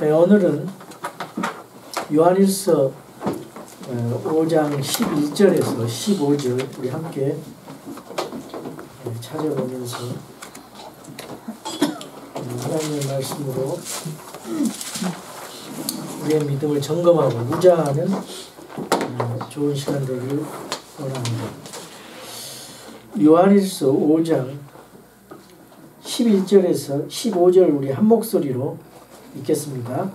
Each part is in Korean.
네, 오늘은 요한일서 5장 12절에서 15절 우리 함께 찾아보면서 하나님의 말씀으로 우리의 믿음을 점검하고 무장하는 좋은 시간 되기를 원합니다. 요한일서 5장 11절에서 15절 우리 한 목소리로 읽겠습니다.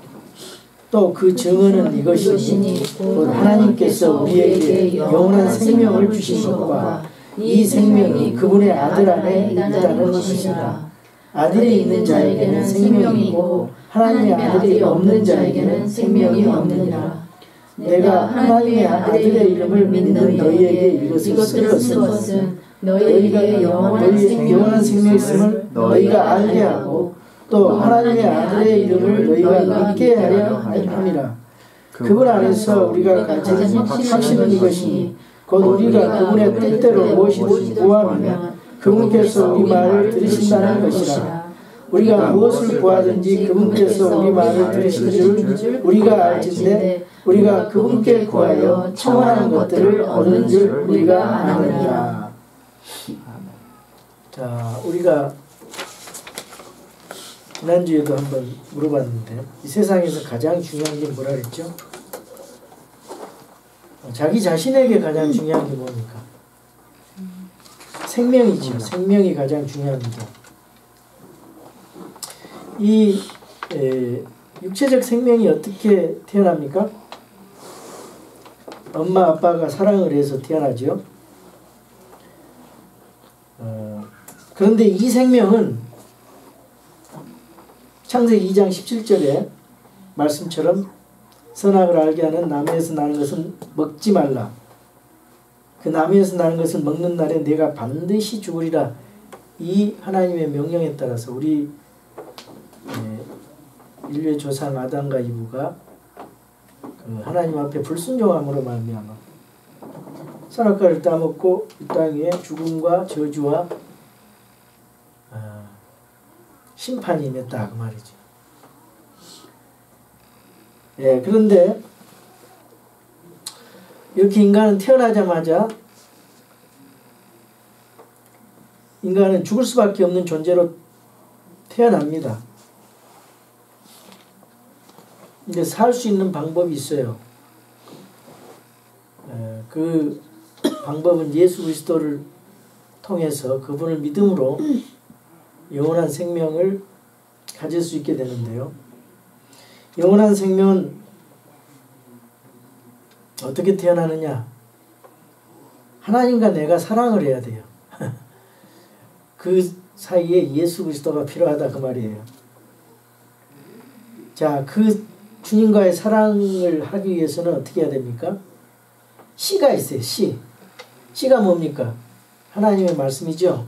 또 그 증언은 이것이니 곧 하나님께서 우리에게 영원한 생명을 주신 것과 이 생명이 그분의 아들 안에 있다는 것이라. 아들이 있는 자에게는 생명이 있고 하나님의 아들이 없는 자에게는 생명이 없느니라. 내가 하나님의 아들의 이름을 믿는 너희에게 이것을 쓴 것은 너희에게 영원한 생명이 있음을 너희가 알게 하고 또 하나님의 아들의 이름을 너희가 믿게 하려 함이라. 그분 안에서 우리가 가진 확신은 이것이니 곧 우리가 그분의 뜻대로 무엇이든지 구하면 그분께서 우리 말을 들으신다는 것이라. 우리가 무엇을 구하든지 그분께서 우리 말을 들으신 줄 우리가 알진대 우리가 그분께 구하여 청하는 것들을 얻는 줄 우리가 아느니라. 자, 우리가 지난주에도 한번 물어봤는데 이 세상에서 가장 중요한 게 뭐라 그랬죠? 자기 자신에게 가장 중요한 게 뭡니까? 생명이죠. 생명이 가장 중요합니다. 이 육체적 생명이 어떻게 태어납니까? 엄마 아빠가 사랑을 해서 태어나죠. 그런데 이 생명은 창세기 2장 17절에 말씀처럼 선악을 알게 하는 나무에서 나는 것은 먹지 말라. 그 나무에서 나는 것을 먹는 날에 내가 반드시 죽으리라. 이 하나님의 명령에 따라서 우리 인류의 조상 아담과 이브가 그 하나님 앞에 불순종함으로 말미암아 선악과를 따먹고 이 땅 위에 죽음과 저주와 심판이 임했다 그 말이죠. 예, 그런데 이렇게 인간은 태어나자마자 인간은 죽을 수밖에 없는 존재로 태어납니다. 근데 살 수 있는 방법이 있어요. 그 방법은 예수 그리스도를 통해서 그분을 믿음으로 영원한 생명을 가질 수 있게 되는데요. 영원한 생명은 어떻게 태어나느냐? 하나님과 내가 사랑을 해야 돼요. 그 사이에 예수 그리스도가 필요하다 그 말이에요. 자, 그 주님과의 사랑을 하기 위해서는 어떻게 해야 됩니까? 씨가 있어요. 씨가 뭡니까? 하나님의 말씀이죠.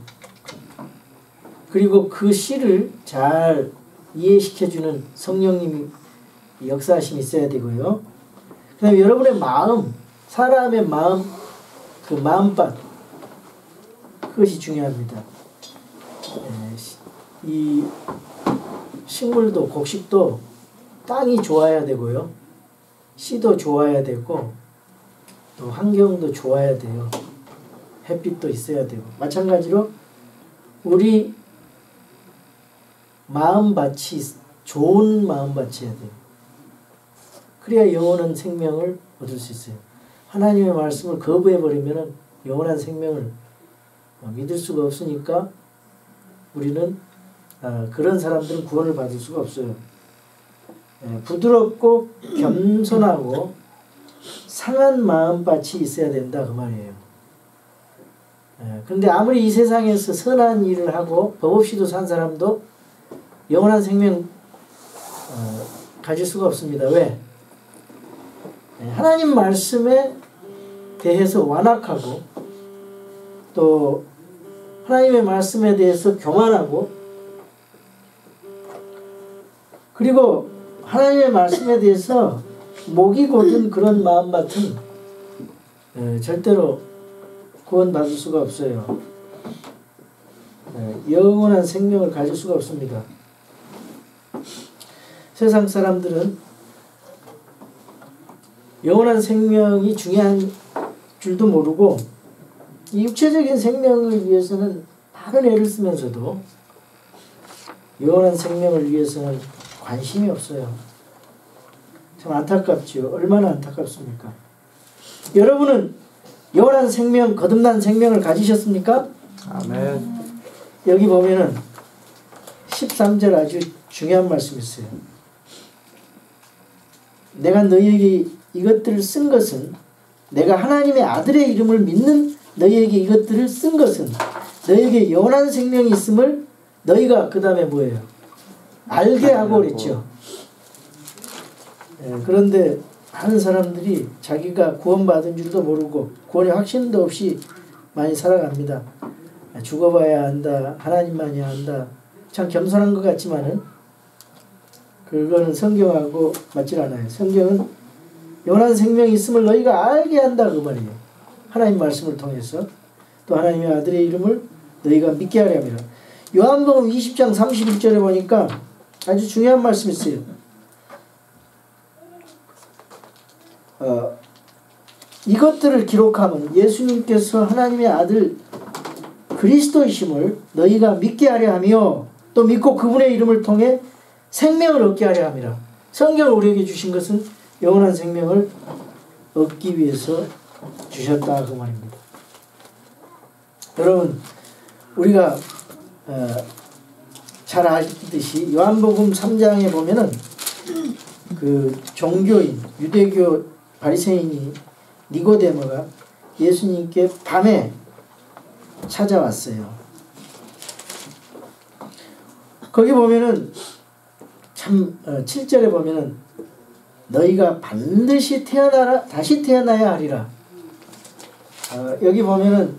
그리고 그 씨를 잘 이해시켜주는 성령님이 역사하심이 있어야 되고요. 그 다음에 여러분의 마음, 사람의 마음, 그 마음밭, 그것이 중요합니다. 이 식물도 곡식도 땅이 좋아야 되고요. 씨도 좋아야 되고 또 환경도 좋아야 돼요. 햇빛도 있어야 되고 마찬가지로 우리 마음밭이 좋은 마음밭이어야 돼요. 그래야 영원한 생명을 얻을 수 있어요. 하나님의 말씀을 거부해버리면 영원한 생명을 믿을 수가 없으니까 우리는 그런 사람들은 구원을 받을 수가 없어요. 부드럽고 겸손하고 상한 마음밭이 있어야 된다 그 말이에요. 그런데 아무리 이 세상에서 선한 일을 하고 법 없이도 산 사람도 영원한 생명 가질 수가 없습니다. 왜? 하나님 말씀에 대해서 완악하고 또 하나님의 말씀에 대해서 교만하고 그리고 하나님의 말씀에 대해서 목이 곧은 그런 마음밭은 절대로 구원받을 수가 없어요. 영원한 생명을 가질 수가 없습니다. 세상 사람들은 영원한 생명이 중요한 줄도 모르고 이 육체적인 생명을 위해서는 많은 애를 쓰면서도 영원한 생명을 위해서는 관심이 없어요. 참 안타깝지요. 얼마나 안타깝습니까? 여러분은 영원한 생명, 거듭난 생명을 가지셨습니까? 아멘. 여기 보면은 13절 아주 중요한 말씀이 있어요. 내가 너희에게 이것들을 쓴 것은, 내가 하나님의 아들의 이름을 믿는 너희에게 이것들을 쓴 것은 너희에게 영원한 생명이 있음을 너희가 그 다음에 뭐예요? 알게 하고 그랬죠. 그런데 많은 사람들이 자기가 구원받은 줄도 모르고 구원의 확신도 없이 많이 살아갑니다. 죽어봐야 한다, 하나님만이 한다. 참 겸손한 것 같지만은 그거는 성경하고 맞질 않아요. 성경은 영원한 생명이 있음을 너희가 알게 한다 그 말이에요. 하나님 말씀을 통해서. 또 하나님의 아들의 이름을 너희가 믿게 하려 함이라. 요한복음 20장 31절에 보니까 아주 중요한 말씀이 있어요. 이것들을 기록하면 예수님께서 하나님의 아들 그리스도이심을 너희가 믿게 하려 하며 또 믿고 그분의 이름을 통해 생명을 얻게 하려 함이라. 성경을 우리에게 주신 것은 영원한 생명을 얻기 위해서 주셨다 그 말입니다. 여러분 우리가 잘 아시듯이 요한복음 3장에 보면은 그 종교인 유대교 바리새인이 니고데모가 예수님께 밤에 찾아왔어요. 거기 보면은 참 7절에 보면은 너희가 반드시 다시 태어나야 하리라. 여기 보면은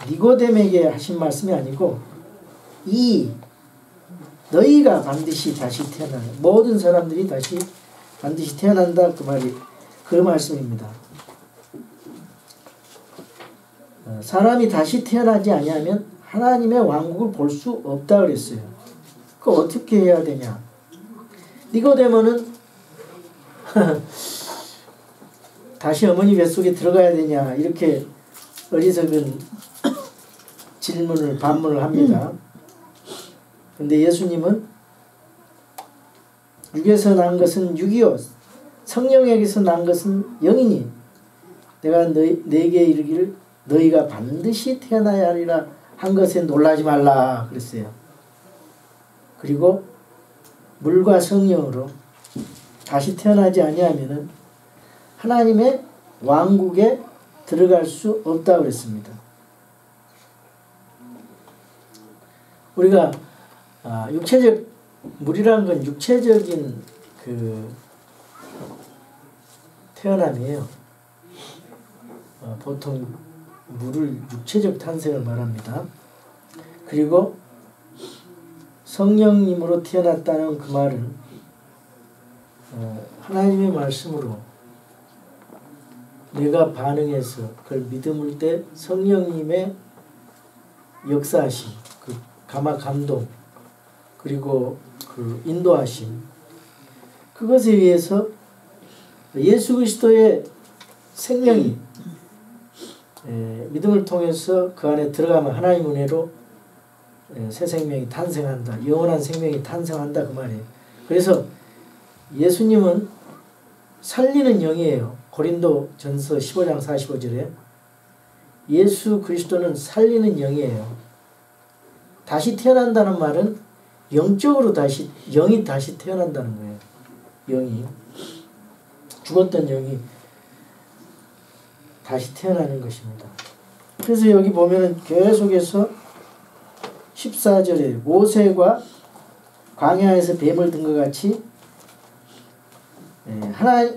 니고데모에게 하신 말씀이 아니고 너희가 반드시 다시 태어나는, 모든 사람들이 다시 반드시 태어난다 그 말씀입니다. 사람이 다시 태어나지 아니하면 하나님의 왕국을 볼 수 없다 그랬어요. 그거 어떻게 해야 되냐? 니고데모는 다시 어머니 뱃속에 들어가야 되냐 이렇게 어리석은 반문을 합니다. 근데 예수님은 육에서 난 것은 육이요 성령에게서 난 것은 영이니 내가 너에게 이르기를 너희가 반드시 태어나야 하리라 한 것에 놀라지 말라 그랬어요. 그리고 물과 성령으로 다시 태어나지 아니하면은 하나님의 왕국에 들어갈 수 없다 그랬습니다. 우리가 물이라는 건 육체적인 그 태어남이에요. 보통 물을 육체적 탄생을 말합니다. 그리고 성령님으로 태어났다는 그 말은 하나님의 말씀으로 내가 반응해서 그걸 믿음을 때 성령님의 역사하심, 그 감화 감동, 그리고 그 인도하심, 그것에 의해서 예수 그리스도의 생명이 믿음을 통해서 그 안에 들어가면 하나님 은혜로 새 생명이 탄생한다. 영원한 생명이 탄생한다 그 말이에요. 그래서 예수님은 살리는 영이에요. 고린도전서 15장 45절에 예수 그리스도는 살리는 영이에요. 다시 태어난다는 말은 영적으로 영이 다시 태어난다는 거예요. 영이 죽었던 영이 다시 태어나는 것입니다. 그래서 여기 보면은 계속해서 14절에 모세가 광야에서 뱀을 든 것 같이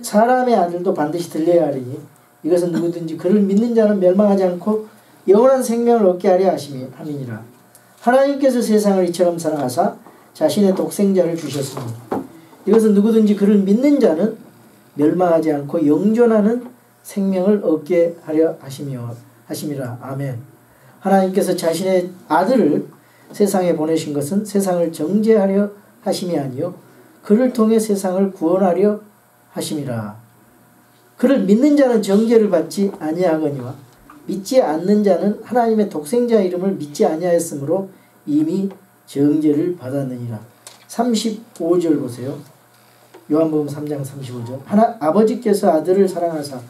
사람의 아들도 반드시 들려야 하리니 이것은 누구든지 그를 믿는 자는 멸망하지 않고 영원한 생명을 얻게 하려 함이니라. 하나님께서 세상을 이처럼 사랑하사 자신의 독생자를 주셨으니 이것은 누구든지 그를 믿는 자는 멸망하지 않고 영존하는 생명을 얻게 하려 하심이라. 아멘. 하나님께서 자신의 아들을 세상에 보내신 것은 세상을 정죄하려 하심이 아니요 그를 통해 세상을 구원하려 하심이라. 그를 믿는 자는 정죄를 받지 아니하거니와 믿지 않는 자는 하나님의 독생자 이름을 믿지 아니하였으므로 이미 정죄를 받았느니라. 35절 보세요. 요한복음 3장 35절. 아버지께서 아들을 사랑하사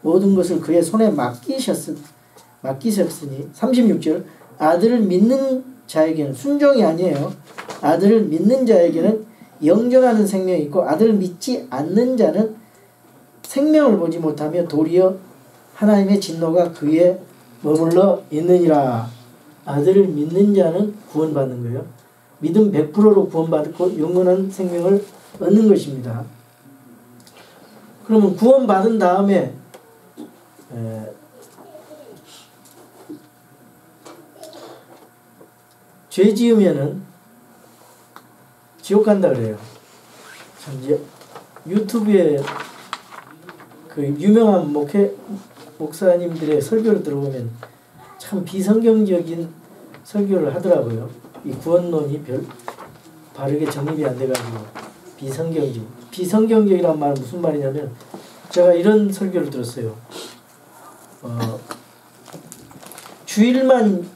모든 것을 그의 손에 맡기셨으니 36절. 아들을 믿는 자에게는 순종이 아니에요. 아들을 믿는 자에게는 영존하는 생명이 있고 아들을 믿지 않는 자는 생명을 보지 못하며 도리어 하나님의 진노가 그에 머물러 있느니라. 아들을 믿는 자는 구원받는 거예요. 믿음 100%로 구원받고 영원한 생명을 얻는 것입니다. 그러면 구원받은 다음에 죄 지으면은 지옥 간다 그래요. 참 이제 유튜브에 그 유명한 목사님들의 설교를 들어보면 참 비성경적인 설교를 하더라고요. 이 구원론이 바르게 정립이 안 돼가지고 비성경적이란 말은 무슨 말이냐면 제가 이런 설교를 들었어요. 주일만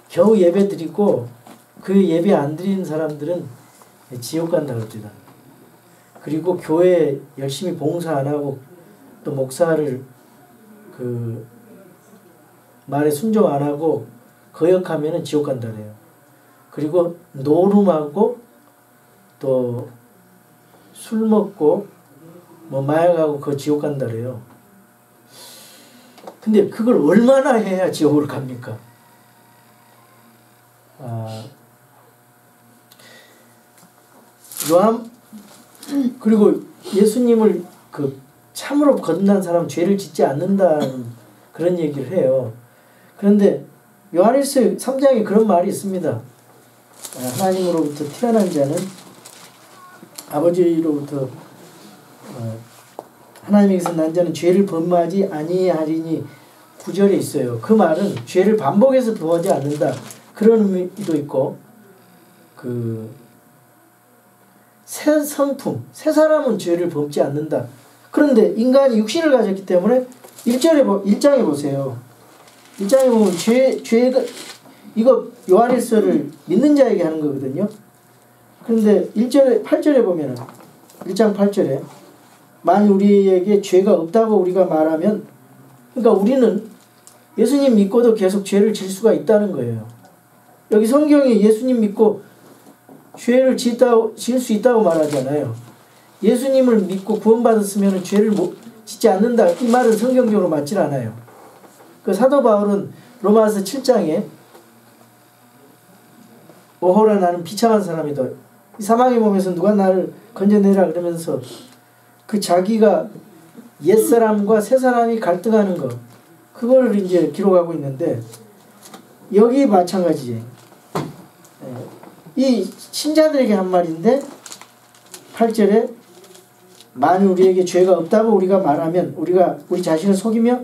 겨우 예배 드리고 그 예배 안 드리는 사람들은 지옥 간다 그럽니다. 그리고 교회 열심히 봉사 안 하고 또 목사를 그 말에 순종 안 하고 거역하면은 지옥 간다 그래요. 그리고 노름하고 또 술 먹고 뭐 마약하고 그 지옥 간다 그래요. 근데 그걸 얼마나 해야 지옥을 갑니까? 그리고 예수님을 그 참으로 거듭난 사람은 죄를 짓지 않는다는 그런 얘기를 해요. 그런데 요한일서 3장에 그런 말이 있습니다. 하나님으로부터 태어난 자는 아버지로부터 하나님에게서 난 자는 죄를 범하지 아니하리니 9절에 있어요. 그 말은 죄를 반복해서 범하지 않는다. 그런 의미도 있고 새 성품, 새 사람은 죄를 범지 않는다. 그런데 인간이 육신을 가졌기 때문에 1장에 보세요. 1장에 보면 죄가 이거 요한일서를 믿는 자에게 하는 거거든요. 그런데 8절에 보면은 1장 8절에 만일 우리에게 죄가 없다고 우리가 말하면 그러니까 우리는 예수님 믿고도 계속 죄를 질 수가 있다는 거예요. 여기 성경에 예수님 믿고 죄를 질 수 있다고 말하잖아요. 예수님을 믿고 구원받았으면 죄를 짓지 않는다. 이 말은 성경적으로 맞질 않아요. 그 사도 바울은 로마서 7장에 오호라 나는 비참한 사람이다. 이 사망의 몸에서 누가 나를 건져내라 그러면서 그 자기가 옛사람과 새사람이 갈등하는 거 그걸 이제 기록하고 있는데 여기 마찬가지예요. 이 신자들에게 한 말인데 8절에 만일 우리에게 죄가 없다고 우리가 말하면 우리가 우리 자신을 속이며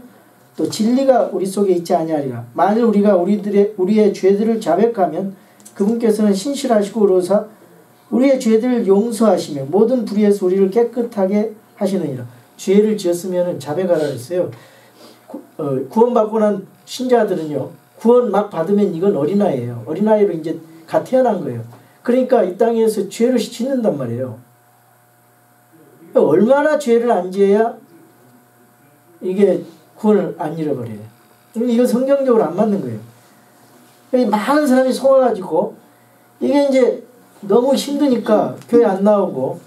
또 진리가 우리 속에 있지 아니하리라. 만일 우리가 우리의 죄들을 자백하면 그분께서는 신실하시고 의로사 우리의 죄들을 용서하시며 모든 불의에서 우리를 깨끗하게 하시느니라. 죄를 지었으면 자백하라 했어요. 구원받고 난 신자들은요. 구원 막 받으면 이건 어린아이예요. 어린아이로 이제 갓 태어난 거예요. 그러니까 이 땅에서 죄를 짓는단 말이에요. 얼마나 죄를 안 지어야 이게 구원을 안 잃어버려요. 이거 성경적으로 안 맞는 거예요. 많은 사람이 속아가지고 이게 이제 너무 힘드니까 교회 안 나오고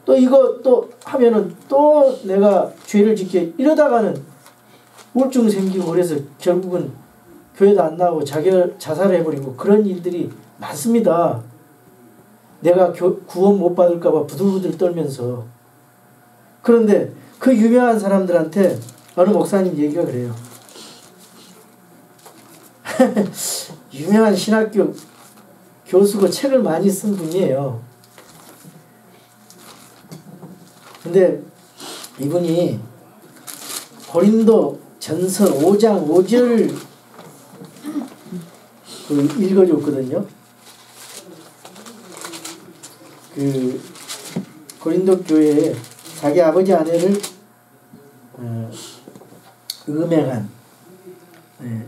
또 이거 또 하면은 또 내가 죄를 짓게 이러다가는 우울증 생기고 그래서 결국은 교회도 안 나오고 자살을 해버리고 그런 일들이 많습니다. 내가 구원 못 받을까봐 부들부들 떨면서. 그런데 그 유명한 사람들한테 어느 목사님 얘기가 그래요. 유명한 신학교 교수고 책을 많이 쓴 분이에요. 근데 이분이 고린도 전서 5장 5절 읽어줬거든요. 그 고린도 교회에 자기 아버지 아내를 음행한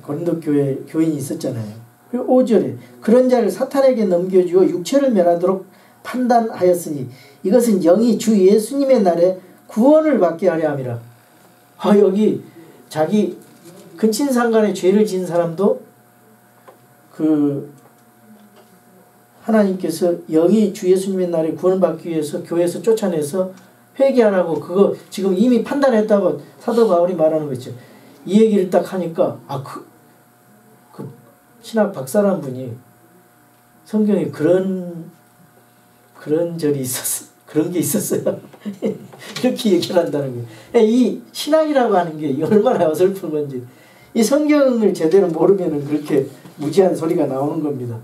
고린도 교회 교인이 있었잖아요. 그리고 5절에 그런 자를 사탄에게 넘겨주어 육체를 멸하도록 판단하였으니 이것은 영이 주 예수님의 날에 구원을 받게 하려 함이라. 여기 자기 근친상간에 죄를 지은 사람도 그 하나님께서 영이 주 예수님의 날에 구원을 받기 위해서 교회에서 쫓아내서 회개하라고 그거 지금 이미 판단했다고 사도 바울이 말하는 거 있죠. 이 얘기를 딱 하니까 그 신학 박사란 분이 성경에 그런 절이 있었어. 그런 게 있었어요. 이렇게 얘기를 한다는 거예요. 이 신학이라고 하는 게 얼마나 어설픈 건지. 이 성경을 제대로 모르면 그렇게 무지한 소리가 나오는 겁니다.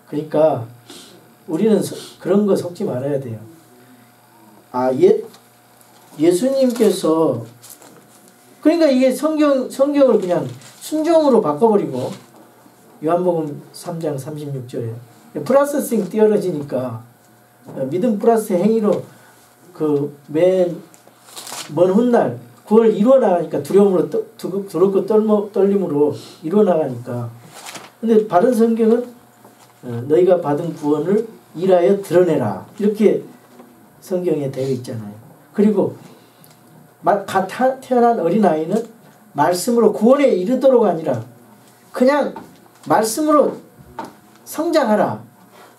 그러니까 우리는 그런 거 속지 말아야 돼요. 예수님께서 그러니까 이게 성경을 그냥 순종으로 바꿔버리고 요한복음 3장 36절에 플러스싱 띄어지니까 믿음 플러스 행위로 그 맨 먼 훗날 그걸 이루어 나가니까 두려움으로 두렵고 떨림으로 이루어 나가니까. 근데 바른 성경은 너희가 받은 구원을 일하여 드러내라 이렇게 성경에 되어 있잖아요. 그리고 태어난 어린아이는 말씀으로 구원에 이르도록 아니라 그냥 말씀으로 성장하라.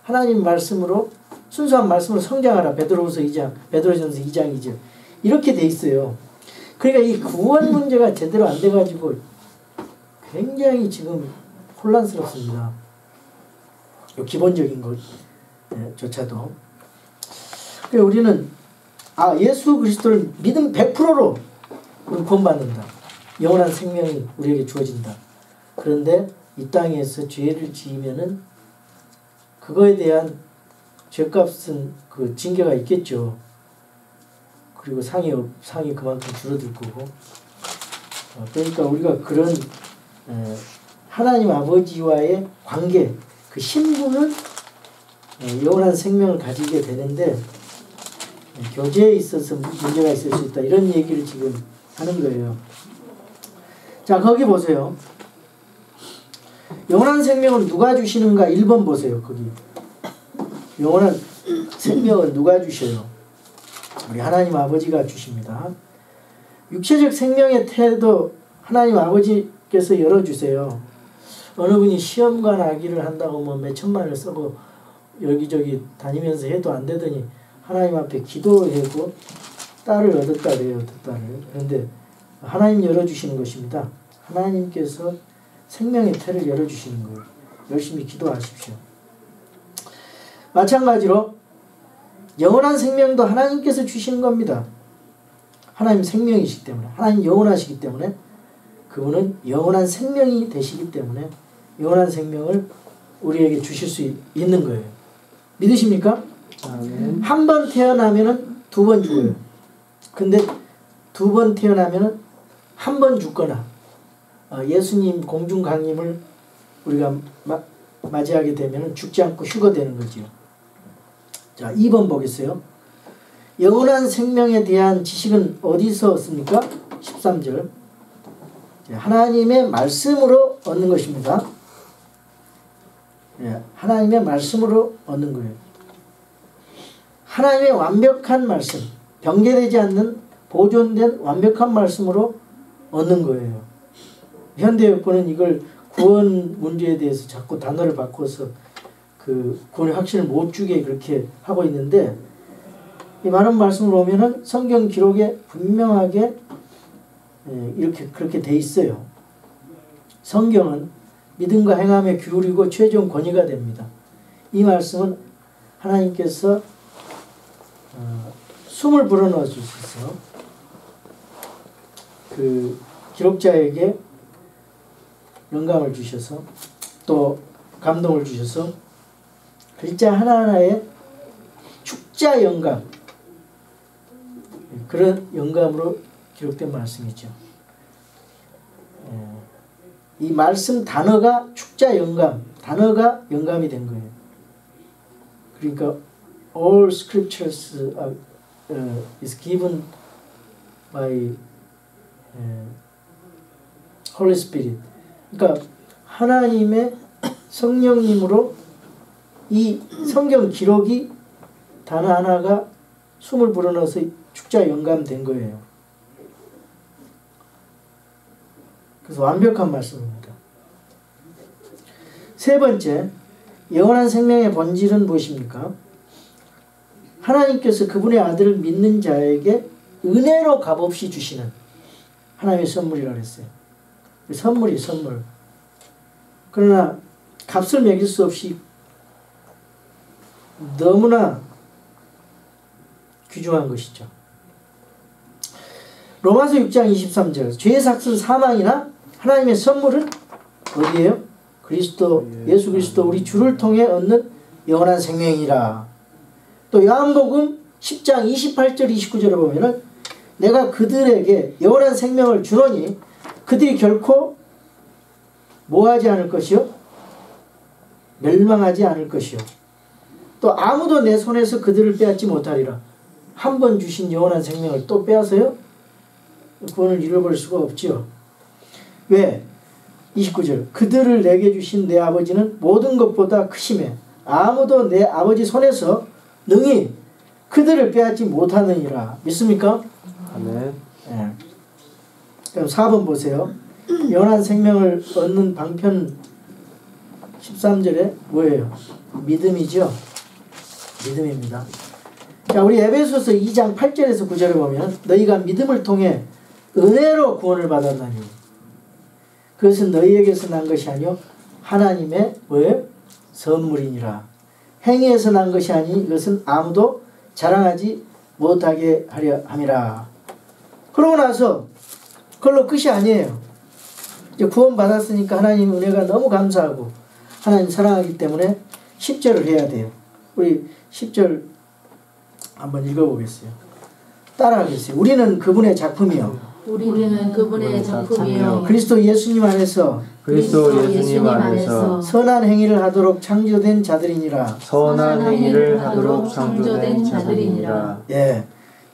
하나님 말씀으로 순수한 말씀으로 성장하라. 베드로전서 2장 2절 이렇게 돼 있어요. 그러니까 이 구원 문제가 제대로 안 돼가지고 굉장히 지금 혼란스럽습니다. 기본적인 것조차도. 그러니까 우리는 예수 그리스도를 믿음 100%로 우리 구원받는다. 영원한 생명이 우리에게 주어진다. 그런데 이 땅에서 죄를 지으면은 그거에 대한 죄값은 그 징계가 있겠죠. 그리고 상이 그만큼 줄어들 거고. 그러니까 우리가 그런 하나님 아버지와의 관계, 그 신분은 영원한 생명을 가지게 되는데 교제에 있어서 문제가 있을 수 있다. 이런 얘기를 지금 하는 거예요. 자, 거기 보세요. 영원한 생명을 누가 주시는가? 1번 보세요. 거기. 영원한 생명을 누가 주셔요? 우리 하나님 아버지가 주십니다. 육체적 생명의 태도 하나님 아버지께서 열어주세요. 어느 분이 시험관 아기를 한다고 뭐 몇천만을 쓰고 여기저기 다니면서 해도 안 되더니 하나님 앞에 기도하고 딸을 얻었다 그래요. 딸을. 그런데 하나님 열어주시는 것입니다. 하나님께서 생명의 태를 열어주시는 거예요. 열심히 기도하십시오. 마찬가지로 영원한 생명도 하나님께서 주시는 겁니다. 하나님 생명이시기 때문에, 하나님 영원하시기 때문에, 그분은 영원한 생명이 되시기 때문에 영원한 생명을 우리에게 주실 수 있는 거예요. 믿으십니까? 한 번 태어나면은 2번 죽어요. 근데 2번 태어나면은 한 번 죽거나 예수님 공중 강림을 우리가 맞이하게 되면은 죽지 않고 휴거되는 거죠. 자, 2번 보겠어요. 영원한 생명에 대한 지식은 어디서 얻습니까? 13절. 하나님의 말씀으로 얻는 것입니다. 하나님의 말씀으로 얻는 거예요. 하나님의 완벽한 말씀, 변개되지 않는 보존된 완벽한 말씀으로 얻는 거예요. 현대여권은 이걸 구원 문제에 대해서 자꾸 단어를 바꿔서 그 구원의 확신을 못 주게 그렇게 하고 있는데, 이 많은 말씀을 보면은 성경 기록에 분명하게 그렇게 돼 있어요. 성경은 믿음과 행함에 기울이고 최종 권위가 됩니다. 이 말씀은 하나님께서 숨을 불어넣어 주셔서 그 기록자에게 영감을 주셔서 또 감동을 주셔서 글자 하나하나에 축자 영감, 그런 영감으로 기록된 말씀이죠. 이 말씀 단어가 축자 영감, 단어가 영감이 된 거예요. 그러니까 all scriptures is given by Holy Spirit. 그러니까 하나님의 성령님으로 이 성경 기록이 단어 하나가 숨을 불어넣어서 축자에 영감된 거예요. 그래서 완벽한 말씀입니다. 세 번째, 영원한 생명의 본질은 무엇입니까? 하나님께서 그분의 아들을 믿는 자에게 은혜로 값없이 주시는 하나님의 선물이라고 했어요. 선물이 선물. 그러나 값을 매길 수 없이 너무나 귀중한 것이죠. 로마서 6장 23절 죄의 삭은 사망이나 하나님의 선물은 어디예요? 그리스도 예수 그리스도 우리 주를 통해 얻는 영원한 생명이라. 또 요한복음 10장 28절 29절에 보면은 내가 그들에게 영원한 생명을 주노니 그들이 결코 뭐하지 않을 것이요? 멸망하지 않을 것이요. 또 아무도 내 손에서 그들을 빼앗지 못하리라. 한 번 주신 영원한 생명을 또 빼앗아요? 그거는 잃어버릴 수가 없지요. 왜? 29절 그들을 내게 주신 내 아버지는 모든 것보다 크심에 아무도 내 아버지 손에서 능히 그들을 빼앗지 못하느니라. 믿습니까? 아멘. 네. 그럼 4번 보세요. 영원한 생명을 얻는 방편 13절에 뭐예요? 믿음이죠. 믿음입니다. 자, 우리 에베소서 2장 8절에서 9절에 보면 너희가 믿음을 통해 은혜로 구원을 받았나니 그것은 너희에게서 난 것이 아니요 하나님의 뭐예요? 선물이니라. 행위에서 난 것이 아니 이것은 아무도 자랑하지 못하게 하려 함이라. 그러고 나서 그걸로 끝이 아니에요. 이제 구원 받았으니까 하나님 은혜가 너무 감사하고 하나님 사랑하기 때문에 10절을 해야 돼요. 우리 10절 한번 읽어보겠어요. 따라하겠어요. 우리는 그분의 작품이요. 우리는 그분의 작품이요. 그리스도 예수님 안에서 선한 행위를 하도록 창조된 자들이니라. 선한 행위를 하도록 창조된 자들이니라. 예,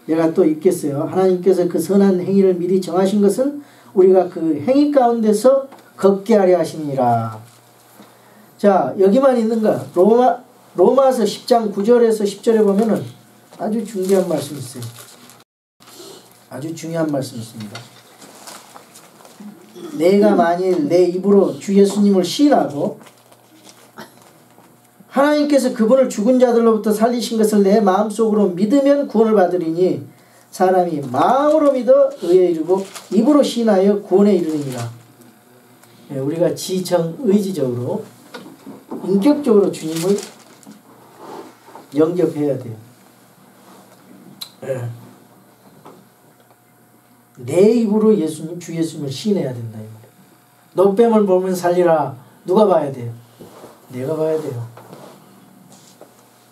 얘가 또 있겠어요. 하나님께서 그 선한 행위를 미리 정하신 것은 우리가 그 행위 가운데서 걷게 하려 하심이라. 자, 여기만 있는가? 로마서 10장 9절에서 10절에 보면은 아주 중요한 말씀이 있어요. 아주 중요한 말씀이 있습니다. 내가 만일 내 입으로 주 예수님을 시인하고 하나님께서 그분을 죽은 자들로부터 살리신 것을 내 마음속으로 믿으면 구원을 받으리니 사람이 마음으로 믿어 의에 이르고 입으로 시인하여 구원에 이르느니라. 예, 우리가 지정의지적으로 인격적으로 주님을 영접해야 돼요. 예. 내 입으로 예수님, 주 예수님을 시인해야 된다. 넉뱀을 보면 살리라. 누가 봐야 돼요? 내가 봐야 돼요.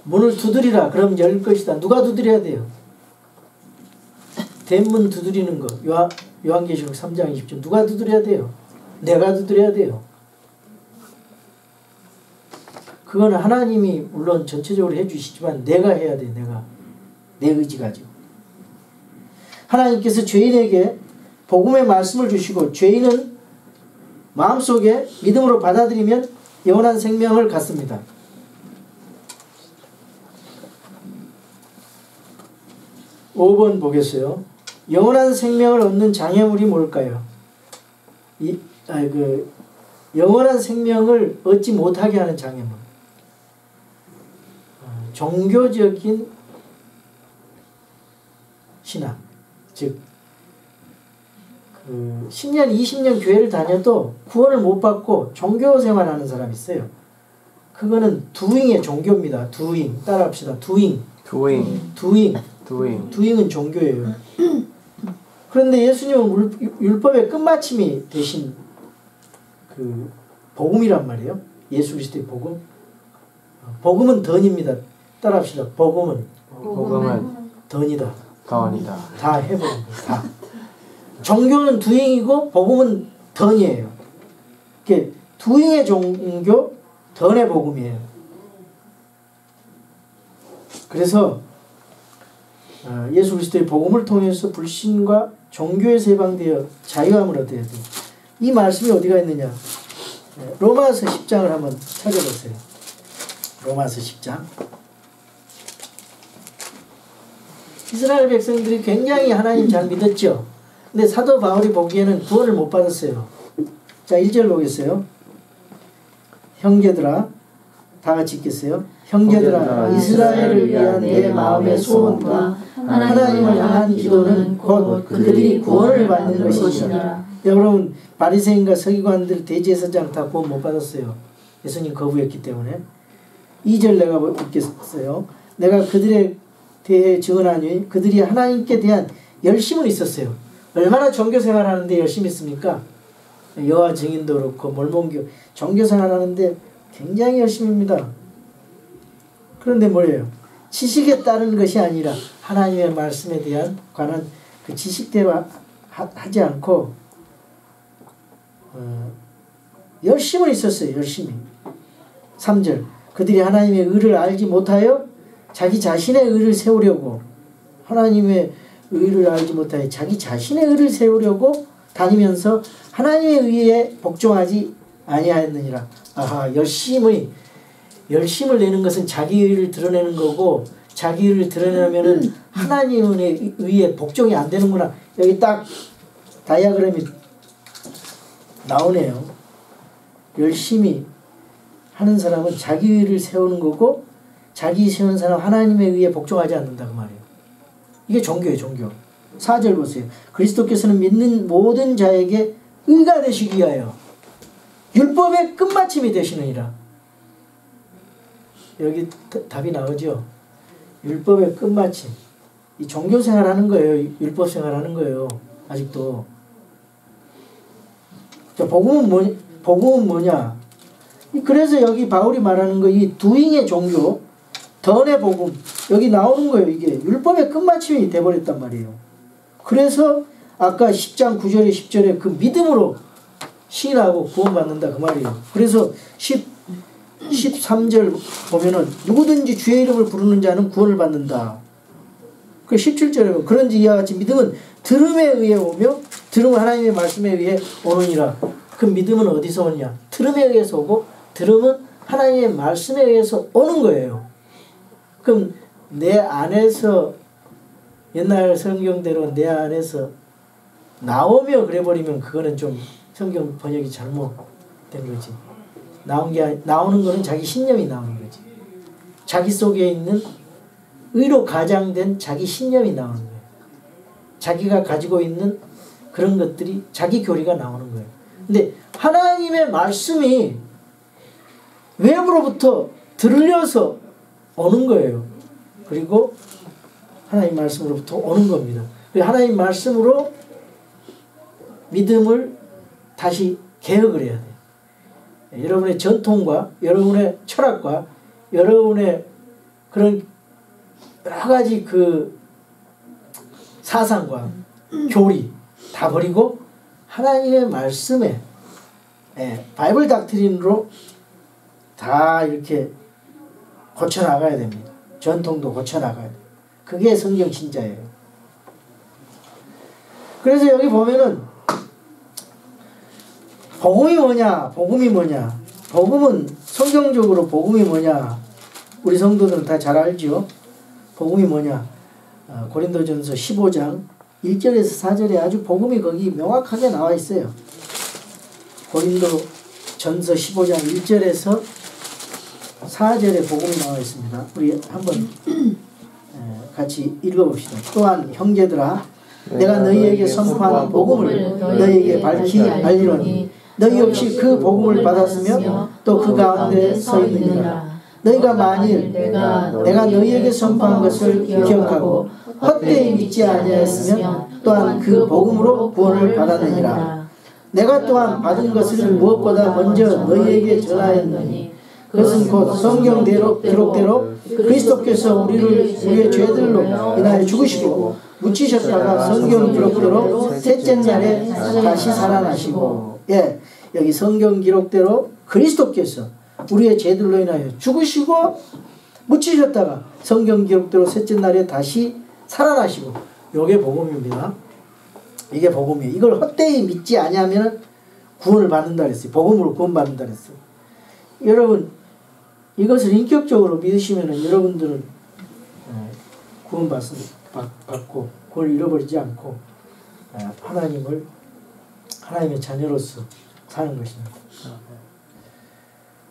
문을 두드리라. 그럼 열 것이다. 누가 두드려야 돼요? 대문 두드리는 거. 요한계시록 3장 20절. 누가 두드려야 돼요? 내가 두드려야 돼요. 그거는 하나님이 물론 전체적으로 해주시지만 내가 해야 돼. 내가. 내 의지 가지고. 하나님께서 죄인에게 복음의 말씀을 주시고 죄인은 마음속에 믿음으로 받아들이면 영원한 생명을 갖습니다. (5번) 보겠어요. 영원한 생명을 얻는 장애물이 뭘까요? 영원한 생명을 얻지 못하게 하는 장애물. 종교적인 신앙. 즉 10년 20년 교회를 다녀도 구원을 못 받고 종교 생활하는 사람이 있어요. 그거는 두잉의 종교입니다. 두잉. 따라합시다. 두잉. 두잉은 종교예요. 그런데 예수님은 율법의 끝마침이 되신 그 복음이란 말이에요. 예수 그리스도의 복음. 복음은 던입니다. 따라합시다. 복음은 던이다. 다 해버린 거예요. 다. 종교는 두잉이고 복음은 던이에요. 이게 두잉의 종교, 던의 복음이에요. 그래서 예수 그리스도의 복음을 통해서 불신과 종교에서 해방되어 자유함을 얻어야 돼요. 이 말씀이 어디가 있느냐? 로마서 10장을 한번 찾아보세요. 로마서 10장. 이스라엘 백성들이 굉장히 하나님 잘 믿었죠. 근데 사도 바울이 보기에는 구원을 못 받았어요. 자, 1절 보겠어요. 형제들아, 다 같이 읽겠어요. 형제들아, 이스라엘을 위한 내 마음의 소원과 하나님을 향한 기도는 곧 그들이 구원을 받는 것이니라. 여러분, 바리새인과 서기관들 대제사장 다 구원 못 받았어요. 예수님 거부했기 때문에. 2절 내가 읽겠어요. 내가 그들에 대해 증언하니 그들이 하나님께 대한 열심은 있었어요. 얼마나 종교생활 하는데 열심히 있습니까? 여호와 증인도 그렇고 몰몬교 종교생활 하는데 굉장히 열심입니다. 그런데 뭐예요? 지식에 따른 것이 아니라 하나님의 말씀에 대한 관한 그 지식대로 하지 않고 열심은 있었어요. 열심히. 3절 그들이 하나님의 의를 알지 못하여 자기 자신의 의를 세우려고 하나님의 의를 알지 못하여 자기 자신의 의를 세우려고 다니면서 하나님의 의에 복종하지 아니하였느니라. 아하, 열심을 내는 것은 자기 의를 드러내는 거고 자기 의를 드러내면은 하나님의 의에 복종이 안 되는구나. 여기 딱 다이아그램이 나오네요. 열심히 하는 사람은 자기 의를 세우는 거고 자기 세운 사람 하나님의 의에 복종하지 않는다 그 말이에요. 이게 종교예요. 종교. 4절 보세요. 그리스도께서는 믿는 모든 자에게 의가 되시기 위하여 율법의 끝마침이 되시느니라. 여기 답이 나오죠. 율법의 끝마침. 이 종교생활 하는 거예요. 율법생활 하는 거예요. 아직도. 자, 복음은 뭐냐? 그래서 여기 바울이 말하는 거 이 두잉의 종교, 던의 복음 여기 나오는 거예요. 이게 율법의 끝마침이 돼버렸단 말이에요. 그래서 아까 10장 9절에 10절에 그 믿음으로 시인하고 구원받는다 그 말이에요. 그래서 13절 보면은 누구든지 주의 이름을 부르는 자는 구원을 받는다. 그 17절에 그런지 이와 같이 믿음은 들음에 의해 오며 들음은 하나님의 말씀에 의해 오느니라. 그 믿음은 어디서 오느냐? 들음에 의해서 오고 들음은 하나님의 말씀에 의해서 오는 거예요. 그럼 내 안에서 옛날 성경대로 내 안에서 나오며 그래버리면 그거는 좀 성경 번역이 잘못된 거지. 나오는 거는 자기 신념이 나오는 거지. 자기 속에 있는 의로 가장된 자기 신념이 나오는 거예요. 자기가 가지고 있는 그런 것들이 자기 교리가 나오는 거예요. 근데 하나님의 말씀이 외부로부터 들려서 오는 거예요. 그리고 하나님 말씀으로부터 오는 겁니다. 하나님 말씀으로 믿음을 다시 개혁을 해야 돼요. 여러분의 전통과 여러분의 철학과 여러분의 그런 여러 가지 그 사상과 교리 다 버리고 하나님의 말씀에 바이블 닥트린으로 다 이렇게 고쳐나가야 됩니다. 전통도 고쳐나가야 돼요. 그게 성경 신자예요. 그래서 여기 보면은 복음이 뭐냐? 복음이 뭐냐? 복음은 성경적으로 복음이 뭐냐? 우리 성도들은 다 잘 알죠? 복음이 뭐냐? 고린도전서 15장 1절에서 4절에 아주 복음이 거기 명확하게 나와 있어요. 고린도전서 15장 1절에서 4절에 복음이 나와 있습니다. 우리 한번 같이 읽어봅시다. 또한 형제들아 내가 너희에게 선포하는 복음을 너희에게 밝히 알리노니 너희 역시 그 복음을 받았으며 또 그 가운데 서 있느니라. 너희가 만일 내가 너희에게 선포한 것을 기억하고 헛되이 믿지 아니하였으면 또한 그 복음으로 구원을 받았느니라. 내가 또한 받은 것을 무엇보다 먼저 너희에게 전하였느니 그것은 곧 성경대로 기록대로 그리스도께서 우리의 죄들로 인하여 죽으시고 묻히셨다가 성경 기록대로 셋째 날에 다시 살아나시고 여기 성경 기록대로 그리스도께서 우리의 죄들로 인하여 죽으시고 묻히셨다가 성경 기록대로 셋째 날에 다시 살아나시고, 요게 복음입니다. 이게 복음이에요. 이걸 헛되이 믿지 아니하면 구원을 받는다 그랬어요. 복음으로 구원받는다 그랬어요. 여러분, 이것을 인격적으로 믿으시면 여러분들은 구원받고 그걸 잃어버리지 않고 하나님의 자녀로서 사는 것입니다.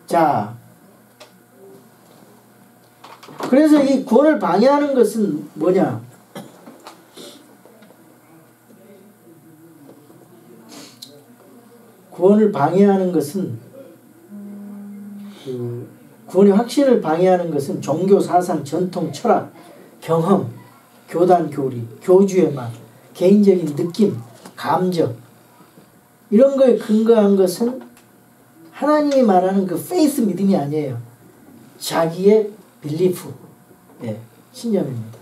자, 그래서 이 구원을 방해하는 것은 뭐냐? 구원을 방해하는 것은 구원의 확신을 방해하는 것은 종교, 사상, 전통, 철학, 경험, 교단, 교리, 교주의 말, 개인적인 느낌, 감정, 이런 거에 근거한 것은 하나님이 말하는 그 페이스 믿음이 아니에요. 자기의 빌리프, 신념입니다.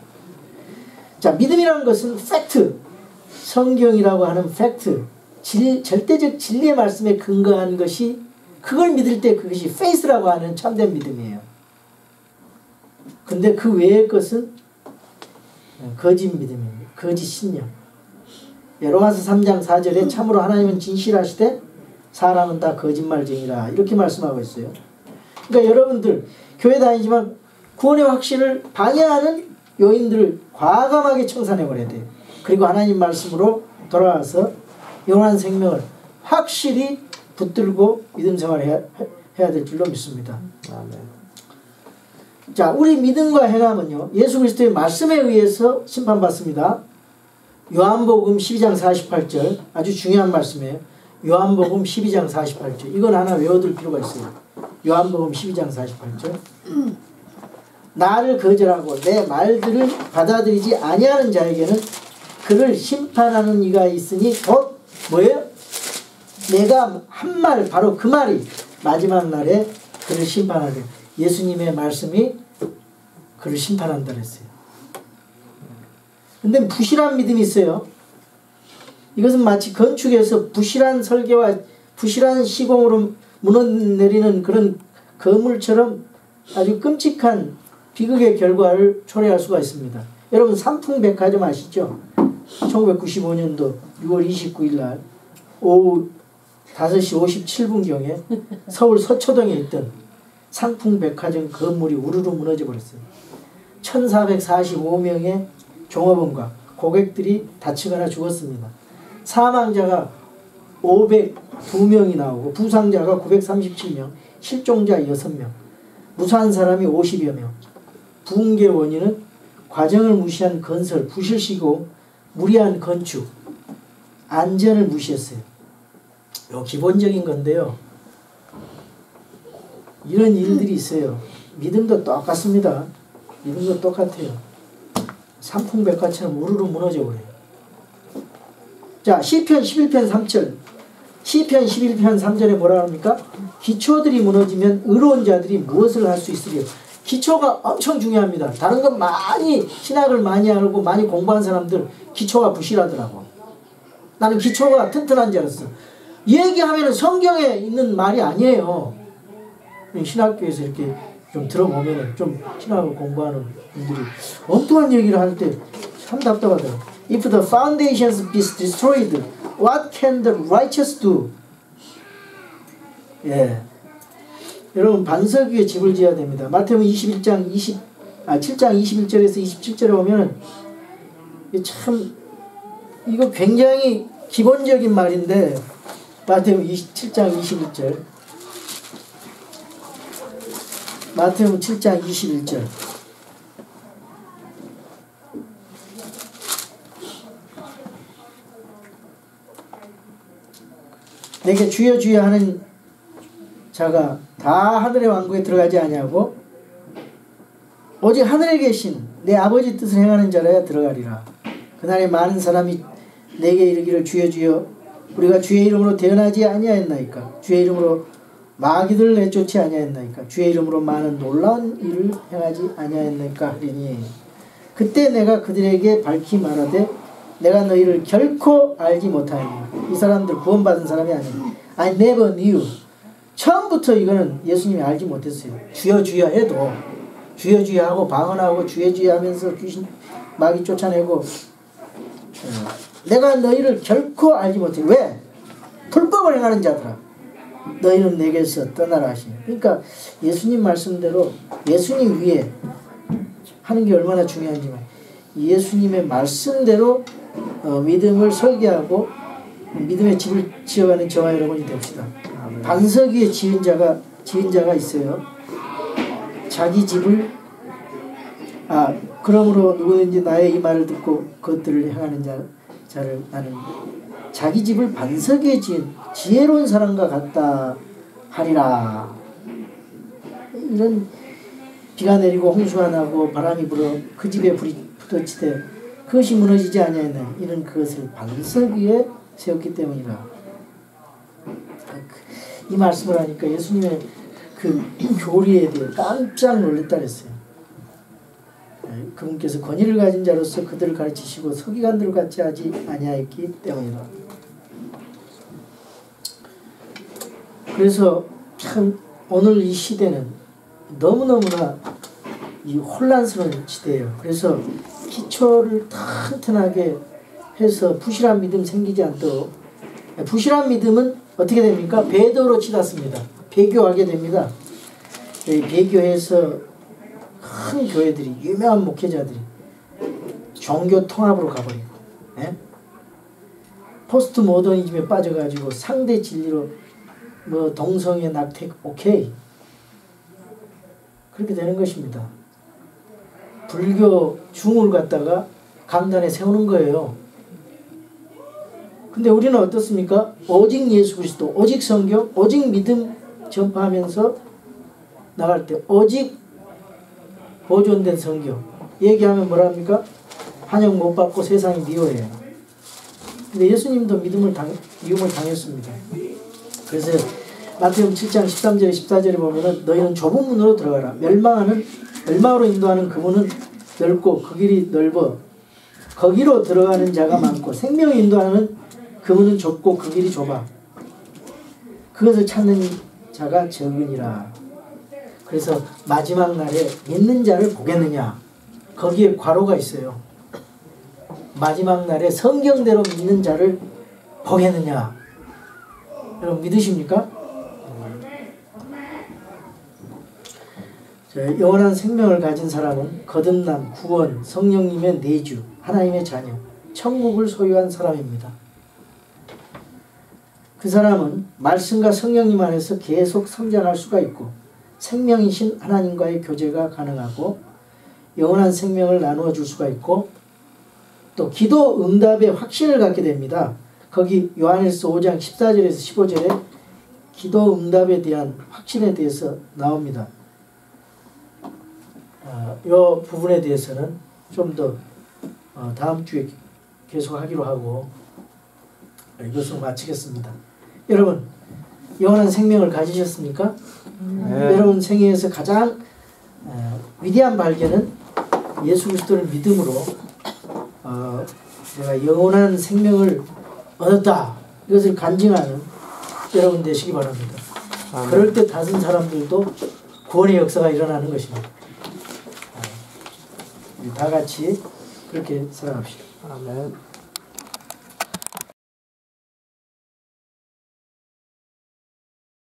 자, 믿음이라는 것은 팩트, 성경이라고 하는 팩트, 절대적 진리의 말씀에 근거한 것이, 그걸 믿을 때 그것이 페이스라고 하는 참된 믿음이에요. 근데 그 외의 것은 거짓 믿음입니다. 거짓 신념. 로마서 3장 4절에 참으로 하나님은 진실하시되 사람은 다 거짓말쟁이라, 이렇게 말씀하고 있어요. 그러니까 여러분들 교회 다니지만 구원의 확신을 방해하는 요인들을 과감하게 청산해버려야 돼요. 그리고 하나님 말씀으로 돌아와서 영원한 생명을 확실히 붙들고 믿음 생활을 해야 될 줄로 믿습니다. 아멘. 자, 우리 믿음과 행함은요, 예수 그리스도의 말씀에 의해서 심판받습니다. 요한복음 12장 48절, 아주 중요한 말씀이에요. 요한복음 12장 48절. 이건 하나 외워둘 필요가 있어요. 요한복음 12장 48절. 나를 거절하고 내 말들을 받아들이지 아니하는 자에게는 그를 심판하는 이가 있으니 곧 뭐예요? 내가 한 말, 바로 그 말이 마지막 날에 그를 심판하게. 예수님의 말씀이 그를 심판한다 그랬어요. 근데 부실한 믿음이 있어요. 이것은 마치 건축에서 부실한 설계와 부실한 시공으로 무너내리는 그런 거물처럼 아주 끔찍한 비극의 결과를 초래할 수가 있습니다. 여러분, 삼풍백화점 아시죠? 1995년도 6월 29일 날 오후 5시 57분경에 서울 서초동에 있던 상풍백화점 건물이 우르르 무너져 버렸어요. 1445명의 종업원과 고객들이 다치거나 죽었습니다. 사망자가 502명이 나오고 부상자가 937명, 실종자 6명, 무사한 사람이 50여 명. 붕괴 원인은 과정을 무시한 건설, 부실시고 무리한 건축, 안전을 무시했어요. 요 기본적인 건데요. 이런 일들이 있어요. 믿음도 똑같습니다. 믿음도 똑같아요. 삼풍백화처럼 우르르 무너져 버려요. 자, 시편 11편 3절. 시편 11편 3절에 뭐라 합니까? 기초들이 무너지면 의로운 자들이 무엇을 할 수 있으리요? 기초가 엄청 중요합니다. 다른 건 많이 신학을 많이 알고 많이 공부한 사람들 기초가 부실하더라고. 나는 기초가 튼튼한 줄 알았어. 얘기하면 성경에 있는 말이 아니에요. 신학교에서 이렇게 좀 들어보면 좀 신학을 공부하는 분들이 엉뚱한 얘기를 할 때 참 답답하더라고요. If the foundations be destroyed, what can the righteous do? 예. 여러분, 반석 위에 집을 지어야 됩니다. 마태복음 7장 21절에서 27절에 보면 참 이거 굉장히 기본적인 말인데, 마태복음 7장 21절. 마태복음 7장 21절. 내게 주여 주여 하는 자가 다 하늘의 왕국에 들어가지 아니하고 오직 하늘에 계신 내 아버지 뜻을 행하는 자라야 들어가리라. 그날에 많은 사람이 내게 이르기를 주여 주여 우리가 주의 이름으로 대언하지 아니하였나이까? 주의 이름으로 마귀들을 내쫓지 아니하였나이까? 주의 이름으로 많은 놀라운 일을 행하지 아니하였나이까? 하리니 그때 내가 그들에게 밝히 말하되 내가 너희를 결코 알지 못하였노라. 이 사람들 구원받은 사람이 아니에요. I never knew. 처음부터 이거는 예수님이 알지 못했어요. 주여 주여 해도 주여 주여 하고 방언하고 주여 주여 하면서 귀신 마귀 쫓아내고 내가 너희를 결코 알지 못해. 왜? 불법을 행하는 자들아 너희는 내게서 떠나라 하시니. 그러니까 예수님 말씀대로 예수님 위에 하는 게 얼마나 중요한지만 예수님의 말씀대로 믿음을 설계하고 믿음의 집을 지어가는 저와 여러분이 됩시다. 반석 위에 지은 자가 있어요. 자기 집을 그러므로 누구든지 나의 이 말을 듣고 그것들을 행하는 자를 나는 자기 집을 반석 위에 지은 지혜로운 사람과 같다 하리라. 이런 비가 내리고 홍수가 나고 바람이 불어 그 집에 불이 붙어치되 그것이 무너지지 아니하였나니 이는 그것을 반석 위에 세웠기 때문이라. 이 말씀을 하니까 예수님의 그 교리에 대해 깜짝 놀랐다 그랬어요. 그분께서 권위를 가진 자로서 그들을 가르치시고 서기관들을 같이 하지 아니하였기 때문이라. 그래서 참 오늘 이 시대는 너무너무나 이 혼란스러운 시대예요. 그래서 기초를 튼튼하게 해서 부실한 믿음 생기지 않도록. 부실한 믿음은 어떻게 됩니까? 배도로 치닫습니다. 배교하게 됩니다. 배교해서 큰 교회들이 유명한 목회자들이 종교 통합으로 가버리고 포스트 모더니즘에 빠져가지고 상대 진리로 뭐 동성애 낙태 오케이 그렇게 되는 것입니다. 불교 중을 갖다가 강단에 세우는 거예요. 근데 우리는 어떻습니까? 오직 예수 그리스도, 오직 성경, 오직 믿음 전파하면서 나갈 때 오직 보존된 성경 얘기하면 뭐라 합니까? 환영 못 받고 세상이 미워해요. 근데 예수님도 미움을 당했습니다. 그래서 마태복음 7장 13절에 14절에 보면은 너희는 좁은 문으로 들어가라. 멸망으로 인도하는 그 문은 넓고 그 길이 넓어 거기로 들어가는 자가 많고 생명을 인도하는 그 문은 좁고 그 길이 좁아 그것을 찾는 자가 적으니라. 그래서 마지막 날에 믿는 자를 보겠느냐 거기에 괄호가 있어요. 마지막 날에 성경대로 믿는 자를 보겠느냐. 여러분 믿으십니까? 영원한 생명을 가진 사람은 거듭남, 구원, 성령님의 내주, 하나님의 자녀, 천국을 소유한 사람입니다. 그 사람은 말씀과 성령님 안에서 계속 성장할 수가 있고 생명이신 하나님과의 교제가 가능하고 영원한 생명을 나누어 줄 수가 있고 또 기도 응답의 확신을 갖게 됩니다. 거기 요한일서 5장 14절에서 15절에 기도 응답에 대한 확신에 대해서 나옵니다. 이 부분에 대해서는 좀 더 다음 주에 계속 하기로 하고 이것으로 마치겠습니다. 여러분 영원한 생명을 가지셨습니까? 여러분 생애에서 가장 위대한 발견은 예수 그리스도를 믿음으로 내가 영원한 생명을 얻었다. 이것을 간증하는 여러분 되시기 바랍니다. 그럴 때 다른 사람들도 구원의 역사가 일어나는 것입니다. 다 같이 그렇게 살아갑시다. 아멘.